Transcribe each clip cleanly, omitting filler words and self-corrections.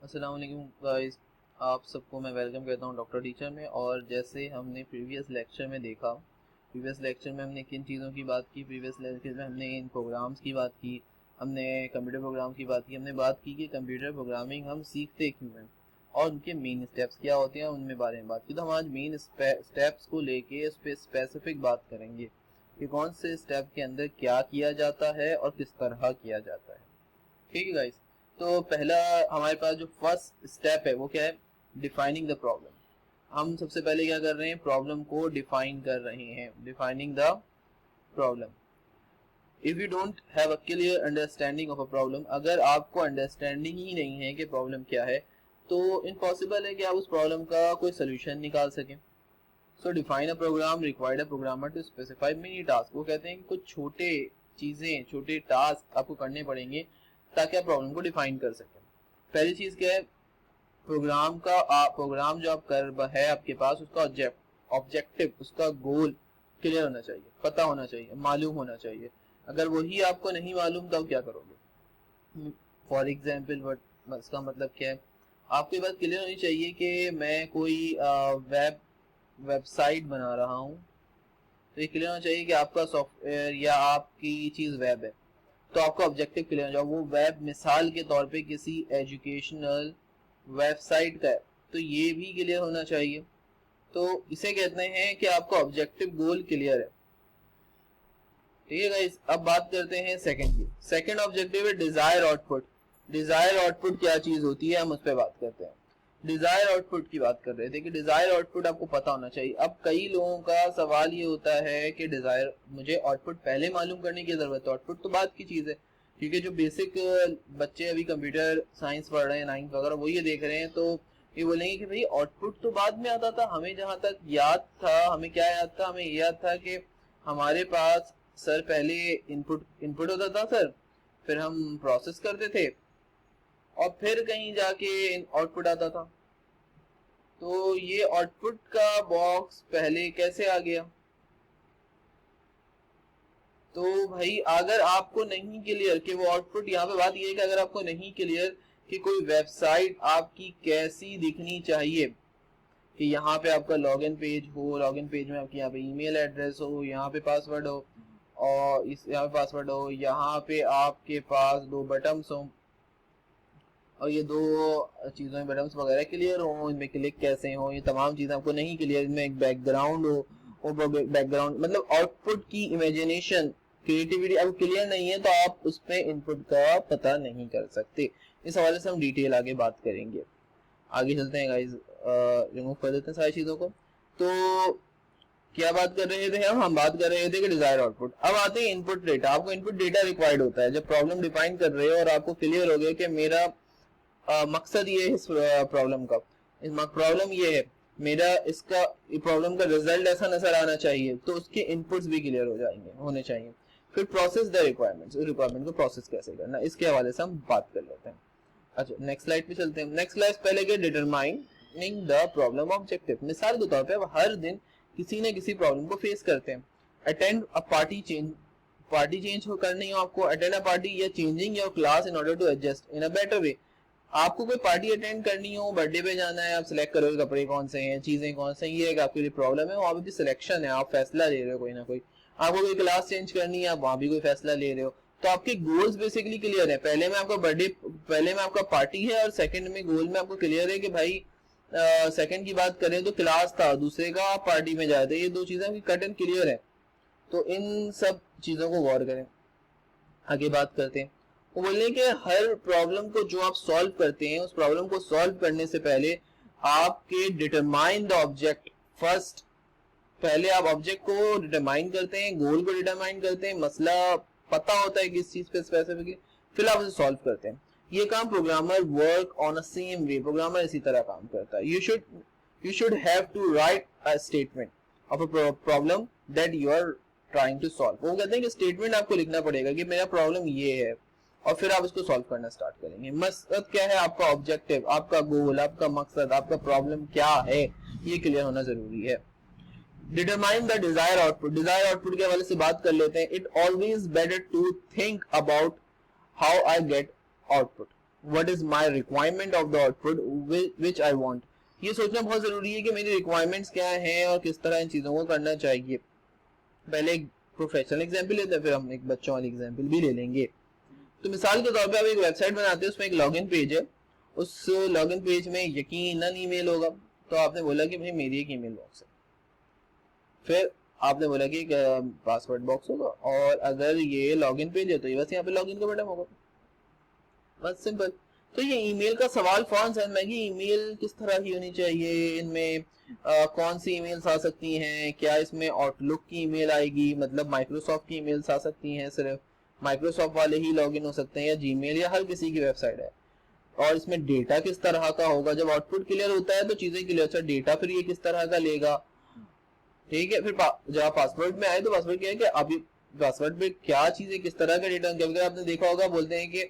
अस्सलाम वालेकुम गाइस, आप सबको मैं वेलकम कहता हूँ डॉक्टर टीचर में। और जैसे हमने प्रीवियस लेक्चर में देखा, प्रीवियस लेक्चर में हमने किन चीज़ों की बात की, प्रीवियस लेक्चर में हमने इन प्रोग्राम्स की बात की, हमने कंप्यूटर प्रोग्राम की बात की, हमने बात की कि कंप्यूटर प्रोग्रामिंग हम सीखते क्यों हैं और उनके मेन स्टेप्स क्या होते हैं, उनमें बारे में बात की। तो हम आज मेन स्टेप्स को लेके उस पर स्पेसिफिक बात करेंगे कि कौन से स्टेप के अंदर क्या किया जाता है और किस तरह किया जाता है। ठीक है गाइस, तो पहला हमारे पास जो फर्स्ट स्टेप है वो क्या है? Defining the problem. हम सबसे पहले क्या कर रहे हैं? प्रॉब्लम को डिफाइन कर रहे हैं, defining the problem. If you don't have a clear understanding of a problem, अगर आपको अंडरस्टैंडिंग ही नहीं है कि प्रॉब्लम क्या है, तो इम्पॉसिबल है कि आप उस प्रॉब्लम का कोई सोल्यूशन निकाल सकें। So define a program required a programmer to specify mini task. वो कहते हैं कि कुछ छोटे चीजें, छोटे टास्क आपको करने पड़ेंगे ताकि आप प्रॉब्लम को डिफाइन कर सकें। पहली चीज क्या है? प्रोग्राम जो आप कर है आपके पास, उसका ऑब्जेक्टिव, उसका गोल क्लियर होना चाहिए, पता होना चाहिए, मालूम होना चाहिए। अगर वही आपको नहीं मालूम तो आप क्या करोगे? फॉर एग्जाम्पल वट, इसका मतलब क्या है? आपको ये बात क्लियर होनी चाहिए कि मैं कोई वेबसाइट बना रहा हूँ, तो ये क्लियर होना चाहिए कि आपका सॉफ्टवेयर या आपकी चीज वेब है, तो आपका ऑब्जेक्टिव क्लियर हो जाए। वो वेब मिसाल के तौर पे किसी एजुकेशनल वेबसाइट का है, तो ये भी क्लियर होना चाहिए। तो इसे कहते हैं कि आपका ऑब्जेक्टिव गोल क्लियर है। ठीक है गाइस, अब बात करते हैं सेकंड की। सेकंड ऑब्जेक्टिव है डिजायर आउटपुट। डिजायर आउटपुट क्या चीज होती है, हम उस पर बात करते हैं। डिजायर आउटपुट की बात कर रहे थे कि डिजायर आउटपुट आपको पता होना चाहिए। अब कई लोगों का सवाल ये होता है कि डिजायर, मुझे आउटपुट पहले मालूम करने की जरूरत है, आउटपुट तो बात की चीज है। क्योंकि जो बेसिक बच्चे अभी कंप्यूटर साइंस पढ़ रहे हैं, 9th वगैरह, वो ये देख रहे हैं, तो ये बोलेंगे कि भाई आउटपुट तो बाद में आता था। हमें जहां तक याद था, हमें क्या याद था? हमें याद था कि हमारे पास सर पहले इनपुट इनपुट होता था सर, फिर हम प्रोसेस करते थे और फिर कहीं जाके आउटपुट आता था। तो ये आउटपुट का बॉक्स पहले कैसे आ गया? तो भाई अगर आपको नहीं क्लियर कि वो आउटपुट, यहाँ पे बात ये है कि अगर आपको नहीं क्लियर कि कोई वेबसाइट आपकी कैसी दिखनी चाहिए, कि यहाँ पे आपका लॉगिन पेज हो, लॉगिन पेज में आपकी यहाँ पे ईमेल एड्रेस हो, यहाँ पे पासवर्ड हो, और इस यहाँ पे पासवर्ड हो, यहाँ पे आपके पास दो बटन्स हो, और ये दो चीज़ों में बटन्स वगैरह क्लियर हो, इनमें क्लिक कैसे हो, ये तमाम चीज़ें आपको नहीं क्लियर, इनमें एक बैकग्राउंड हो, वो बैकग्राउंड मतलब आउटपुट की इमेजिनेशन, क्रिएटिविटी आपको क्लियर नहीं है, तो आप उस पर इनपुट का पता नहीं कर सकते। इस हवाले से हम डिटेल आगे बात करेंगे। आगे चलते हैं गाइज, रिमूव कर देते हैं सारी चीज़ों को। तो क्या बात कर रहे थे हम बात कर रहे थे कि डिजायर आउटपुट। अब आते हैं इनपुट डेटा। आपको इनपुट डेटा रिक्वायर्ड होता है जब प्रॉब्लम डिफाइन कर रहे हो और आपको क्लियर हो गया कि मेरा मकसद ये है इस प्रॉब्लम का, इस प्रॉब्लम ये है मेरा, इसका प्रॉब्लम का रिजल्ट ऐसा नजर आना चाहिए, तो उसके इनपुट्स भी क्लियर हो जाएंगे, होने चाहिए। फिर प्रोसेस द रिक्वायरमेंट्स, रिक्वायरमेंट को प्रोसेस कैसे करना, इसके हवाले से हम बात कर लेते हैं। अच्छा, नेक्स्ट स्लाइड पे चलते हैं। नेक्स्ट स्लाइड पहले के डिटरमाइनिंग द प्रॉब्लम ऑब्जेक्टिव। मिसाल के तौर पे अब हर दिन किसी न किसी प्रॉब्लम को फेस करते हैं। अटेंड अ पार्टी चेंज करनी हो आपको, अटेंड अ पार्टी या changing your class in order to adjust in a better way. आपको कोई पार्टी अटेंड करनी हो, बर्थडे पे जाना है, आप सिलेक्ट करोगे कपड़े कौन से हैं, चीजें कौन से हैं, ये एक आपके लिए प्रॉब्लम है, वहां पे भी सिलेक्शन है, आप फैसला ले रहे हो कोई ना कोई। आपको कोई क्लास चेंज करनी है, आप वहां भी कोई फैसला ले रहे हो। तो आपके गोल्स बेसिकली क्लियर है। पहले में आपका बर्थडे, पहले में आपका पार्टी है, और सेकंड में गोल में आपको क्लियर है कि भाई सेकंड की बात करें तो क्लास था, दूसरे का आप पार्टी में जाते, ये दो चीजें आपकी कट एंड क्लियर है। तो इन सब चीजों को गौर करें। आगे बात करते हैं। वो बोले कि हर प्रॉब्लम को जो आप सॉल्व करते हैं, उस प्रॉब्लम को सॉल्व करने से पहले आपके डिटरमाइन द ऑब्जेक्ट फर्स्ट। पहले आप ऑब्जेक्ट को डिटरमाइन करते हैं, गोल को डिटरमाइन करते हैं, मसला पता होता है किस चीज पे स्पेसिफिकली, फिर आप उसे सॉल्व करते हैं। ये काम programmer work on a same way, programmer इसी तरह काम करता है। You should have to write a statement of a problem that you are trying to solve. वो कहते हैं कि स्टेटमेंट आपको लिखना पड़ेगा कि मेरा प्रॉब्लम ये है, और फिर आप उसको सॉल्व करना स्टार्ट करेंगे। मकसद क्या है आपका, ऑब्जेक्टिव, आपका गोल, आपका मकसद, आपका प्रॉब्लम क्या है, ये क्लियर होना जरूरी है। Determine the desire output. Desire output के हवाले से बात कर लेते हैं। It always better to think about how I get output. What is my requirement of the output which I want. ये सोचना बहुत जरूरी है कि मेरी रिक्वायरमेंट्स क्या हैं और किस तरह इन चीजों को करना चाहिए। पहले एक प्रोफेशनल एग्जांपल लेते हैं, फिर हम एक बच्चों वाली एग्जांपल भी ले लेंगे। तो मिसाल के तौर पे आप एक वेबसाइट बनाते हैं, उसमें एक लॉगिन पेज है, उस लॉगिन पेज में यकीनन ईमेल होगा। तो आपने बोला कि भाई मेरी एक ईमेल बॉक्स है, फिर आपने बोला कि पासवर्ड बॉक्स होगा, और अगर ये लॉगिन पेज है तो ये बस यहाँ पे लॉगिन का बटन होगा, बस सिंपल। तो ये ईमेल का सवाल फौरन समझ में कि ईमेल किस तरह की होनी चाहिए, इनमें कौन सी ईमेल्स आ सकती हैं, क्या इसमें आउटलुक की ईमेल आएगी, मतलब माइक्रोसॉफ्ट की ईमेल्स आ सकती हैं, सिर्फ माइक्रोसॉफ्ट वाले ही लॉगिन हो सकते हैं, या जीमेल या हर किसी की वेबसाइट है, और इसमें डेटा किस तरह का होगा। जब आउटपुट क्लियर होता है तो चीजें क्लियर, अच्छा डेटा फिर ये किस तरह का लेगा, ठीक है। फिर जब आप पासवर्ड में आए तो पासवर्ड क्या है कि अभी पासवर्ड पे क्या चीजें किस तरह का डेटा, क्योंकि आपने देखा होगा बोलते हैं कि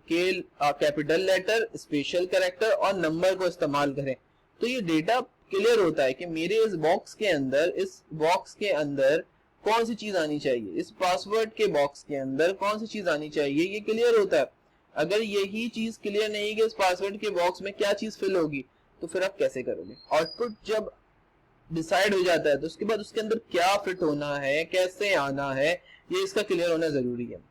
कैपिटल लेटर, स्पेशल कैरेक्टर और नंबर को इस्तेमाल करें। तो ये डेटा क्लियर होता है कि मेरे इस बॉक्स के अंदर कौन सी चीज आनी चाहिए, इस पासवर्ड के बॉक्स के अंदर कौन सी चीज आनी चाहिए, ये क्लियर होता है। अगर यही चीज क्लियर नहीं कि इस पासवर्ड के बॉक्स में क्या चीज फिल होगी, तो फिर आप कैसे करोगे। आउटपुट जब डिसाइड हो जाता है तो उसके बाद उसके अंदर क्या फिट होना है, कैसे आना है, ये इसका क्लियर होना जरूरी है।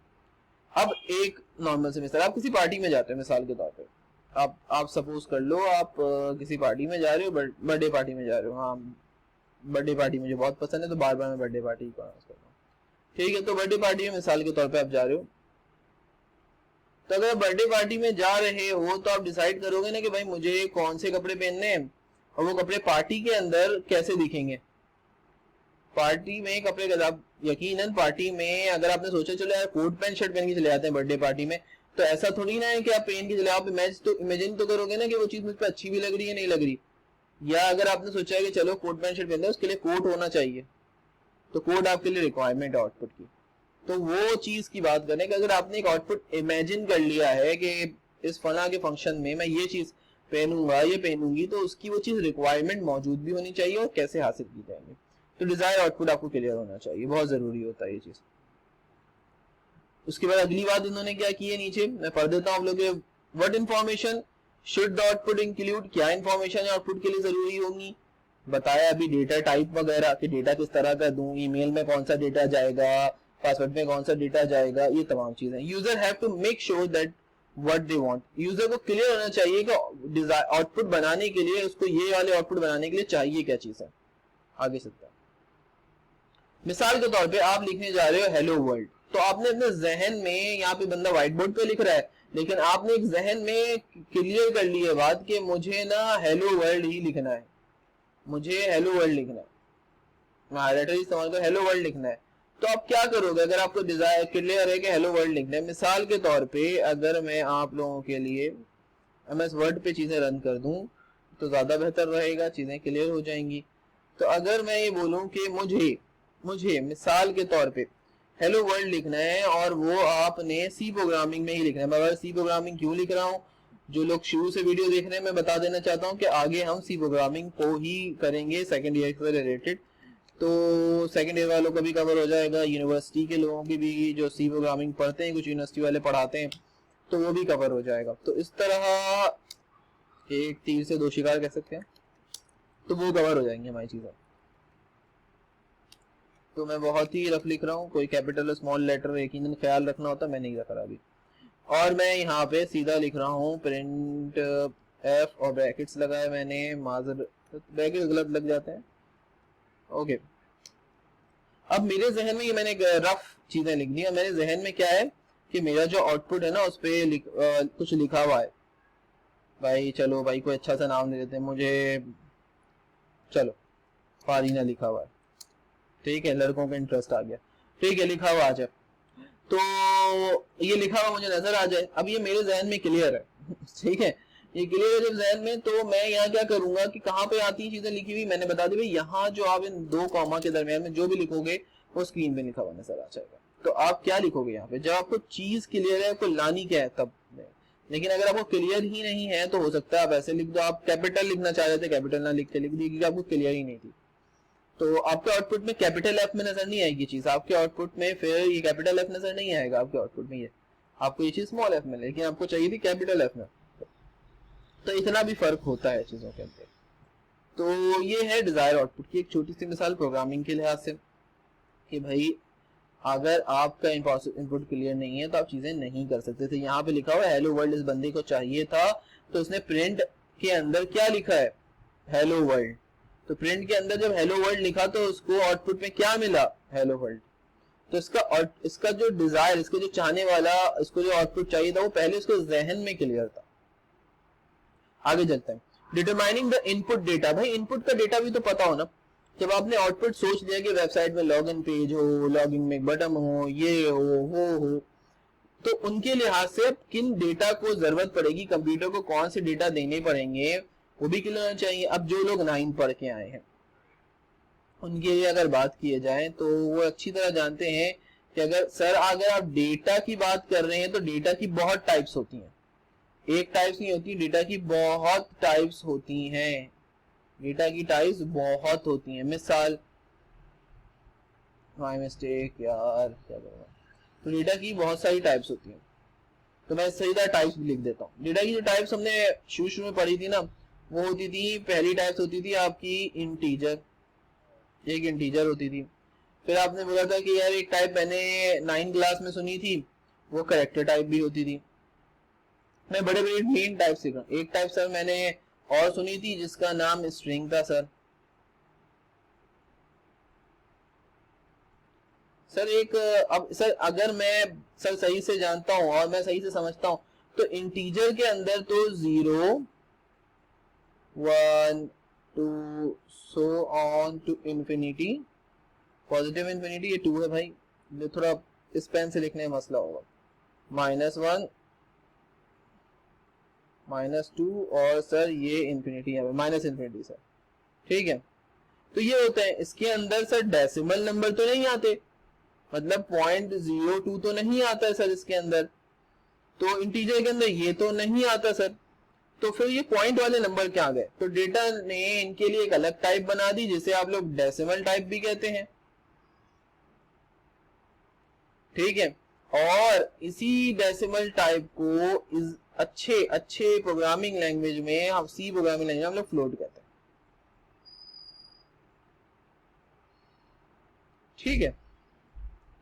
अब एक नॉर्मल से मिसाल, आप किसी पार्टी में जाते हैं, मिसाल के तौर पे आप सपोज कर लो आप किसी पार्टी में जा रहे हो, बर्थडे पार्टी में जा रहे हो। हाँ, बर्थडे पार्टी मुझे बहुत पसंद है तो बार बार मैं बर्थडे पार्टी को अनाउंस करता हूँ, ठीक है। तो बर्थडे पार्टी में मिसाल के तौर पे आप जा रहे हो, तो अगर बर्थडे पार्टी में जा रहे हो तो आप डिसाइड करोगे ना कि भाई मुझे कौन से कपड़े पहनने हैं, और वो कपड़े पार्टी के अंदर कैसे दिखेंगे। पार्टी में कपड़े का आप यकीनन पार्टी में अगर आपने सोचा चलो यार कोट पैंट शर्ट पहन के चले जाते हैं बर्थडे पार्टी में, तो ऐसा थोड़ी ना है कि आप पहन के चले, आप इमेजिन तो करोगे ना कि वो चीज मुझ पर अच्छी भी लग रही है नहीं लग रही। या अगर आपने सोचा है कि चलो कोट पैंट शर्ट पहनते हैं, उसके लिए कोट होना चाहिए, तो कोट आपके लिए रिक्वायरमेंट है आउटपुट की। तो वो चीज की बात करें कि अगर आपने एक आउटपुट इमेजिन कर लिया है कि इस फला के फंक्शन में मैं ये चीज पहनूंगा, ये पहनूंगी, तो उसकी वो चीज रिक्वायरमेंट मौजूद भी होनी चाहिए और कैसे हासिल की जाएंगे। तो डिजायर आउटपुट आपको क्लियर होना चाहिए, बहुत जरूरी होता है ये चीज। उसके बाद अगली बात इन्होंने क्या की है, नीचे मैं पढ़ देता हूँ आप लोग। What information should the output include, क्या इंफॉर्मेशन आउटपुट के लिए जरूरी होगी। बताया अभी डेटा टाइप वगैरह कि डेटा किस तरह का दूं, ईमेल में कौन सा डेटा जाएगा, पासवर्ड में कौन सा डेटा जाएगा, ये तमाम चीजें। User have to make sure that what they want, user को क्लियर होना चाहिए कि आउटपुट बनाने के लिए उसको ये वाले आउटपुट बनाने के लिए चाहिए क्या चीज है। आगे चलता है, मिसाल के तौर पे आप लिखने जा रहे हो हेलो वर्ल्ड, तो आपने अपने जहन में, यहाँ पे बंदा व्हाइट बोर्ड पे लिख रहा है, लेकिन आपने एक जहन में क्लियर कर ली है बात कि मुझे ना हेलो वर्ल्ड ही लिखना है, मुझे हेलो वर्ल्ड लिखना है, मैं हाईलाइटर इस्तेमाल कर हेलो वर्ल्ड लिखना है। तो आप क्या करोगे अगर आपको डिजायर क्लियर है कि हेलो वर्ल्ड लिखना है। मिसाल के तौर पे अगर मैं आप लोगों के लिए MS वर्ड पे चीजें रन कर दूं तो ज्यादा बेहतर रहेगा, चीजें क्लियर हो जाएंगी। तो अगर मैं ये बोलूं कि मुझे मिसाल के तौर पे हेलो वर्ल्ड लिखना है और वो आपने सी प्रोग्रामिंग में ही लिखना है। मैं सी प्रोग्रामिंग क्यों लिख रहा हूँ, जो लोग शुरू से वीडियो देख रहे हैं मैं बता देना चाहता हूँ कि आगे हम सी प्रोग्रामिंग को ही करेंगे सेकंड ईयर से रिलेटेड, तो सेकंड ईयर वालों का भी कवर हो जाएगा, यूनिवर्सिटी के लोगों की भी जो सी प्रोग्रामिंग पढ़ते हैं, कुछ यूनिवर्सिटी वाले पढ़ाते हैं, तो वो भी कवर हो जाएगा। तो इस तरह एक तीर से दो शिकार कह सकते हैं, तो वो कवर हो जाएंगे हमारी चीजें। तो मैं बहुत ही रफ लिख रहा हूँ, कोई कैपिटल स्मॉल लेटर यकीनन ख्याल रखना होता, मैं नहीं रख रहा अभी। और मैं यहाँ पे सीधा लिख रहा हूँ प्रिंट एफ और ब्रैकेट्स लगाए मैंने, माजर ब्रैकेट्स गलत लग जाते हैं, ओके। अब मेरे जहन में ये मैंने रफ चीजें लिख दी। मेरे जहन में क्या है कि मेरा जो आउटपुट है ना उस पर कुछ लिखा हुआ है। भाई चलो भाई कोई अच्छा सा नाम दे देते हैं, मुझे चलो फारीना लिखा हुआ है, ठीक है, लड़कों का इंटरेस्ट आ गया, ठीक है, लिखा हुआ आ जाए, तो ये लिखा हुआ मुझे नजर आ जाए। अब ये मेरे जहन में क्लियर है, ठीक है, ये क्लियर है जब जहन में, तो मैं यहाँ क्या करूंगा कि कहाँ पे आती है चीजें लिखी हुई, मैंने बता दी भाई यहाँ जो आप इन दो कॉमा के दरमियान में जो भी लिखोगे वो स्क्रीन पे लिखा हुआ नजर आ जाएगा। तो आप क्या लिखोगे यहाँ पे, जब आपको चीज क्लियर है, आपको लानी क्या है तब। लेकिन अगर आपको क्लियर ही नहीं है तो हो सकता है आप ऐसे लिख दो, आप कैपिटल लिखना चाह रहे थे कैपिटल ना लिख के लिख दी क्योंकि आपको क्लियर ही नहीं थी। तो आपके आउटपुट में कैपिटल एफ में नजर नहीं आएगी चीज, आपके आउटपुट में फिर ये कैपिटल एफ नजर नहीं आएगा आपके आउटपुट में, ये आपको ये चीज स्मॉल एफ में, लेकिन आपको चाहिए थी कैपिटल एफ में। तो इतना भी फर्क होता है चीजों के अंदर। तो ये है डिजायर आउटपुट की एक छोटी सी मिसाल प्रोग्रामिंग के लिहाज से, कि भाई अगर आपका इनपुट क्लियर नहीं है तो आप चीजें नहीं कर सकते थे। यहाँ पे लिखा हुआ है हेलो वर्ल्ड, इस बंदे को चाहिए था, तो उसने प्रिंट के अंदर क्या लिखा है, हेलो वर्ल्ड। तो प्रिंट के अंदर जब हेलो वर्ल्ड लिखा तो उसको आउटपुट में क्या मिला, हेलो वर्ल्ड। तो इसका जो डिजायर, इसके जो चाहने वाला, इसको जो आउटपुट चाहिए था वो पहले उसको जहन में क्लियर था। आगे चलते हैं, डिटरमाइनिंग द इनपुट डेटा। भाई इनपुट का डेटा भी तो पता हो ना। जब आपने आउटपुट सोच लिया कि वेबसाइट में लॉगिन पेज हो, लॉगिन में एक बटन हो, ये हो, तो उनके लिहाज से किन डेटा को जरूरत पड़ेगी, कंप्यूटर को कौन से डेटा देने पड़ेंगे, वो भी क्लियर होना चाहिए। अब जो लोग 9 पढ़ के आए हैं उनके लिए अगर बात की जाए तो वो अच्छी तरह जानते हैं कि अगर आप डेटा की बात कर रहे हैं तो डेटा की बहुत टाइप्स होती हैं, एक टाइप्स नहीं होती, डेटा की बहुत टाइप्स होती हैं। डेटा की टाइप्स बहुत होती हैं। मिसाल, माय मिस्टेक यार, क्या करूँगा। तो डेटा की बहुत सारी टाइप्स होती हैं, तो मैं सही तरह टाइप्स भी लिख देता हूँ। डेटा की जो टाइप्स हमने शुरू में पढ़ी थी ना, वो होती थी, पहली टाइप्स होती थी आपकी इंटीजर, एक इंटीजर होती थी। फिर आपने बोला था कि यार एक टाइप मैंने 9 क्लास में सुनी थी, वो कैरेक्टर टाइप भी होती थी। मैं बड़े बड़े मेन टाइप सीख रहा हूँ। एक टाइप सर मैंने और सुनी थी जिसका नाम स्ट्रिंग था सर। एक अब सर अगर मैं सर सही से जानता हूं और मैं सही से समझता हूं तो इंटीजर के अंदर तो 0, 1, 2 so on to infinity, positive infinity, ये 2 है भाई, ये थोड़ा इस पेन से लिखने में मसला होगा, -1, -2 और सर ये इंफिनिटी है, माइनस इंफिनिटी सर, ठीक है। तो ये होते हैं। इसके अंदर सर डेसिमल नंबर तो नहीं आते, मतलब 0.02 तो नहीं आता है सर इसके अंदर, तो इंटीजर के अंदर ये तो नहीं आता सर। तो फिर ये पॉइंट वाले नंबर क्या गए, तो डेटा ने इनके लिए एक अलग टाइप बना दी जिसे आप लोग डेसिमल टाइप भी कहते हैं, ठीक है। और इसी डेसिमल टाइप को इस अच्छे प्रोग्रामिंग लैंग्वेज में, हम सी प्रोग्रामिंग लैंग्वेज में हम लोग फ्लोट कहते हैं, ठीक है।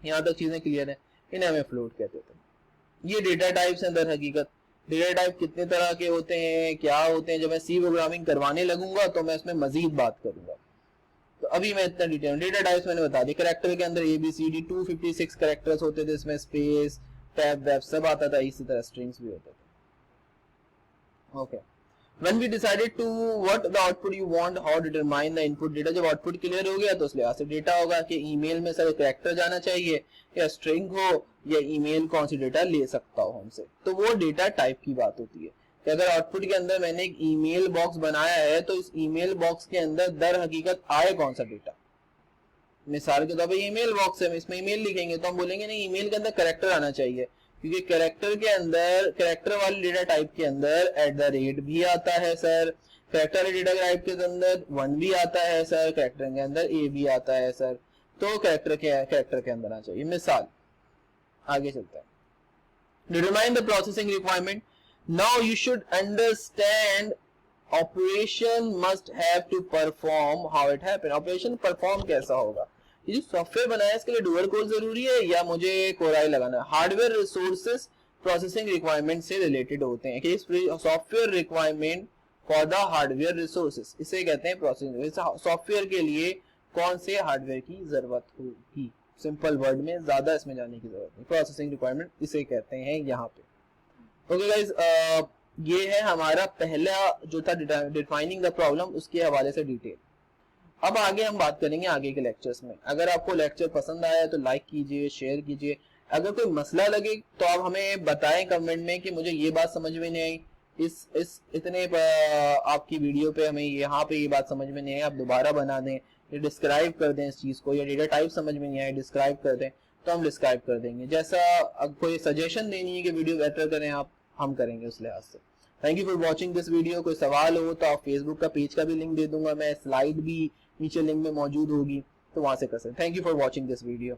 यहां तक चीजें क्लियर है, इन्हें हमें फ्लोट कहते थे। ये डेटा टाइप्स हैं दर हकीकत। डेटा टाइप कितने तरह के होते हैं, क्या होते हैं, जब मैं सी प्रोग्रामिंग करवाने लगूंगा तो मैं इसमें मजीद बात करूंगा। तो अभी मैं इतना डिटेल, डेटा टाइप्स मैंने बता दी। कैरेक्टर के अंदर ABCD 256 कैरेक्टर्स होते थे, इसमें स्पेस, टैब, वेब सब आता था, इसी तरह स्ट्रिंग्स भी होते थे। Okay, When we decided to what the output you want, how determine the input data, जब आउटपुट क्लियर हो गया तो उस लिहाज से डेटा होगा कि ईमेल में सर कैरेक्टर जाना चाहिए या स्ट्रिंग हो या ईमेल कौन सी डेटा ले सकता हो हमसे, तो वो डेटा टाइप की बात होती है। कि अगर आउटपुट के अंदर मैंने एक ईमेल बॉक्स बनाया है तो इस ईमेल बॉक्स के अंदर दर हकीकत आए कौन सा डेटा। मिसाल के तौर पर ईमेल बॉक्स है, इसमें ईमेल लिखेंगे तो हम बोलेंगे नहीं, ईमेल के अंदर कैरेक्टर आना चाहिए, क्योंकि कैरेक्टर के अंदर, कैरेक्टर वाले डेटा टाइप के अंदर @ भी आता है सर, कैरेक्टर वाले डेटा टाइप के अंदर 1 भी आता है सर, कैरेक्टर के अंदर A भी आता है सर, तो कैरेक्टर के अंदर आना चाहिए। मिसाल, आगे चलता है, determine the processing requirement. Now you should understand operation must have to perform how it happen. Operation perform कैसा होगा, ये जो सॉफ्टवेयर बनाया है इसके लिए डुअल कोर जरूरी है या मुझे कोराई लगाना है। हार्डवेयर रिसोर्सेज प्रोसेसिंग रिक्वायरमेंट से रिलेटेड होते हैं कि software requirement for the hardware resources, इसे कहते हैं प्रोसेसिंग। सॉफ्टवेयर के लिए कौन से हार्डवेयर की जरूरत होगी, सिंपल वर्ड में, ज्यादा इसमें जाने की जरूरत नहीं, प्रोसेसिंग रिक्वायरमेंट इसे कहते हैं यहाँ पे। ओके गाइस, ये है हमारा पहला जो था डिफाइनिंग द प्रॉब्लम, उसके हवाले से डिटेल। अब आगे हम बात करेंगे आगे के लेक्चर्स में। अगर आपको लेक्चर पसंद आया तो लाइक कीजिए, शेयर कीजिए। अगर कोई मसला लगे तो आप हमें बताएं कमेंट में कि मुझे ये बात समझ में नहीं आई, इस इतने आपकी वीडियो पे हमें यहाँ पे ये बात समझ में नहीं आई, आप दोबारा बना दें, या डिस्क्राइब कर दें इस चीज को, या डेटा टाइप समझ में नहीं आया डिस्क्राइब कर दें, तो हम डिस्क्राइब कर देंगे। जैसा कोई सजेशन देनी है कि वीडियो बेटर करें आप, हम करेंगे उस लिहाज से। Thank you for watching this video. कोई सवाल हो तो आप फेसबुक का पेज का भी लिंक दे दूंगा मैं, स्लाइड भी नीचे लिंक में मौजूद होगी, तो वहां से कर सकते हैं। Thank you for watching this video.